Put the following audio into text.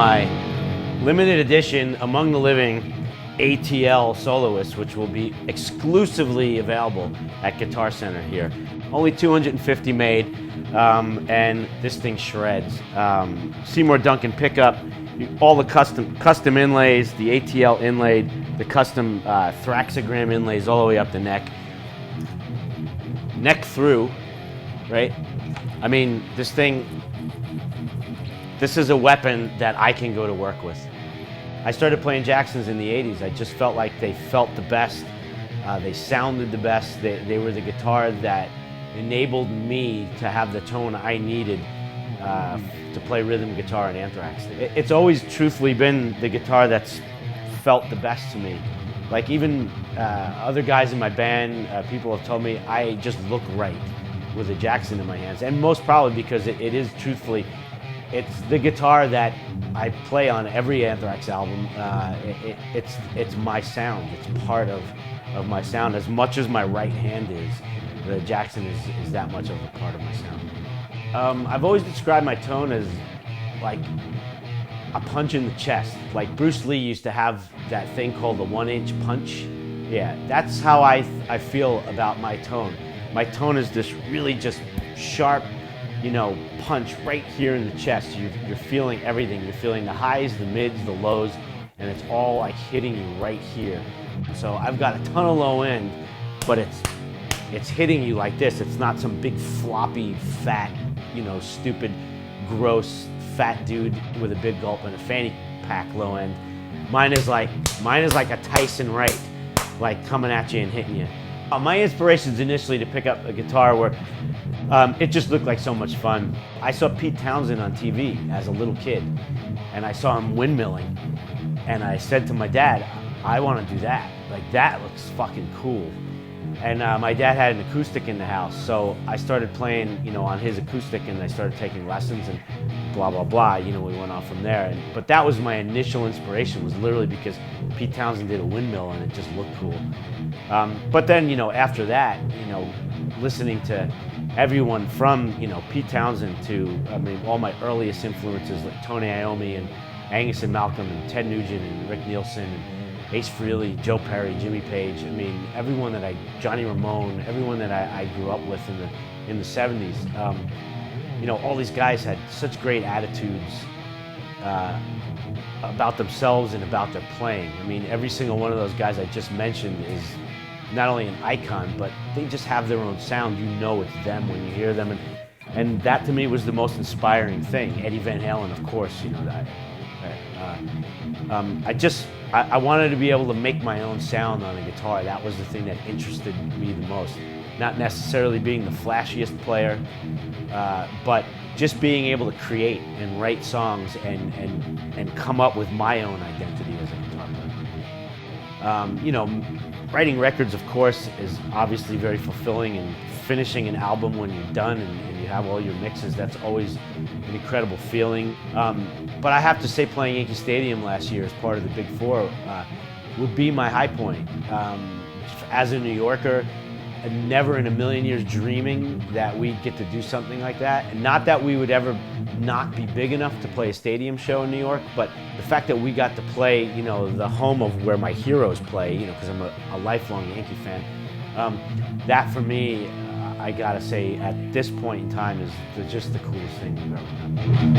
my limited edition Among the Living ATL Soloist, which will be exclusively available at Guitar Center here. Only 250 made, and this thing shreds. Seymour Duncan pickup, all the custom inlays, the ATL inlaid, the custom Thraxogram inlays all the way up the neck through, right? I mean, this is a weapon that I can go to work with. I started playing Jacksons in the 80s. I just felt like they felt the best. They sounded the best. They were the guitar that enabled me to have the tone I needed to play rhythm guitar in Anthrax. It's always truthfully been the guitar that's felt the best to me. Like even other guys in my band, people have told me I just look right with a Jackson in my hands. And most probably because it is truthfully, it's the guitar that I play on every Anthrax album. It's my sound. It's part of my sound. As much as my right hand is, the Jackson is that much of a part of my sound. I've always described my tone as like a punch in the chest. Like Bruce Lee used to have that thing called the 1-inch punch. Yeah, that's how I feel about my tone. My tone is this really just sharp, punch right here in the chest. You're feeling everything. You're feeling the highs, the mids, the lows, and it's all like hitting you right here. So I've got a ton of low end, but it's hitting you like this. It's not some big floppy, fat, stupid, gross, fat dude with a big gulp and a fanny pack low end. Mine is like a Tyson Wright, like coming at you and hitting you. My inspirations initially to pick up a guitar were, it just looked like so much fun. I saw Pete Townsend on TV as a little kid, and I saw him windmilling, and I said to my dad, I want to do that. Like, that looks fucking cool. And my dad had an acoustic in the house, so I started playing, on his acoustic, and I started taking lessons, and blah, blah, blah. We went off from there. But that was my initial inspiration, was literally because Pete Townsend did a windmill, and it just looked cool. But then, after that, listening to everyone from, Pete Townsend to, all my earliest influences, like Tony Iommi and Angus and Malcolm and Ted Nugent and Rick Nielsen and Ace Frehley, Joe Perry, Jimmy Page. Everyone that Johnny Ramone, everyone that I grew up with in the 70s. All these guys had such great attitudes about themselves and about their playing. Every single one of those guys I just mentioned is not only an icon, but they just have their own sound. It's them when you hear them. And that to me was the most inspiring thing. Eddie Van Halen, of course, I wanted to be able to make my own sound on a guitar. That was the thing that interested me the most. Not necessarily being the flashiest player, but just being able to create and write songs and come up with my own identity as a guitar player. Writing records, of course, is obviously very fulfilling, and finishing an album when you're done and you have all your mixes, that's always an incredible feeling. But I have to say, playing Yankee Stadium last year as part of the Big Four would be my high point. As a New Yorker, never in a million years dreaming that we'd get to do something like that. And not that we would ever not be big enough to play a stadium show in New York, but the fact that we got to play, the home of where my heroes play, because I'm a lifelong Yankee fan. That for me, I gotta say, at this point in time, is just the coolest thing we've ever done.